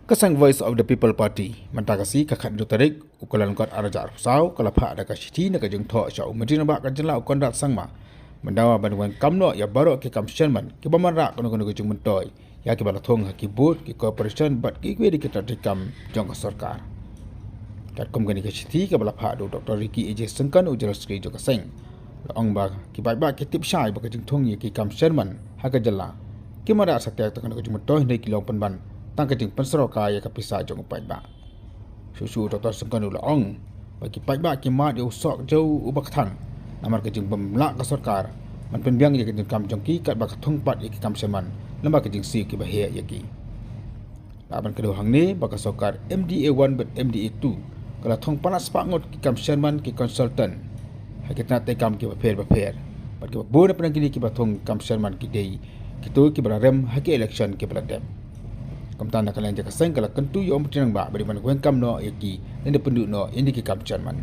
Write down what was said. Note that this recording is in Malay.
Kasang Voice of the People Party mentagasi kakak dutarik ukulan kot arajar pusau kalapha ada kasiti na kajung tho sya umedina ba kajela ukondat sangma mendawa banduan kamno ya baro ke kam sherman ke bamanra kono kono kajung mentoy ya ke bala thong ki board ki corporation bat ki kwedi kita dikam jong sarkar kat kom gani kasiti ke bala pha do Dr. Ricky AJ Sengkan ujal skri jo kaseng ong ba ki bai ba ke tip shai ba kajung thong ye ki kam sherman ha kajela ki mara sakya to kono kajung mentoy nei ki long panban tang kajing pensroka ya kapisa jong pai ba susu Dr. Sengkan ula ong bagi pai ba ki ma de usok jau ubak thang namar kajing bamla ka sarkar man penbiang ya kajing kam jong ki kat ba thung pat ya ki kam seman lamba kajing si ki ba he ya ki laban kedua hang ni ba ka sarkar MDA 1 bet MDA 2 kala thong panas pa ngot ki kam seman ki consultant hakitna te kam ki ba pher ba ki bo na penang kini ki ba thong kam seman ki dei ki tu ki ba rem haki election ki ba dem Kamtana kalian jaga seng kalau kentu yo umtinang ba beri man kueng kam no yaki nende penduk no indi ki kam Jerman.